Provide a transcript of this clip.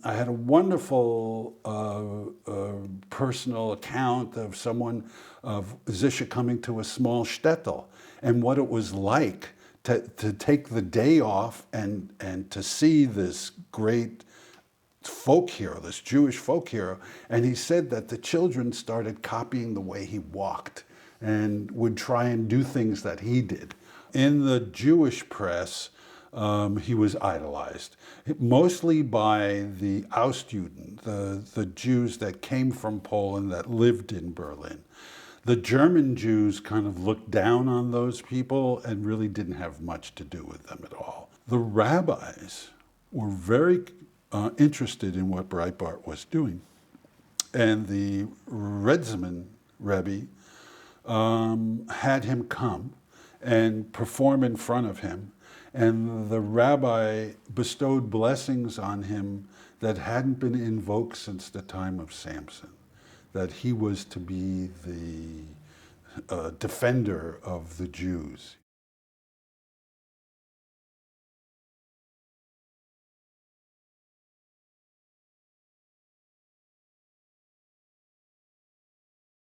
I had a wonderful personal account of Zishe coming to a small shtetl and what it was like to take the day off and to see this great folk hero, this Jewish folk hero. And he said that the children started copying the way he walked and would try and do things that he did. In the Jewish press, he was idolized, mostly by the Ostjuden, the Jews that came from Poland that lived in Berlin. The German Jews kind of looked down on those people and really didn't have much to do with them at all. The rabbis were very interested in what Breitbart was doing. And the Redsman Rebbe had him come and perform in front of him. And the rabbi bestowed blessings on him that hadn't been invoked since the time of Samson, that he was to be the defender of the Jews.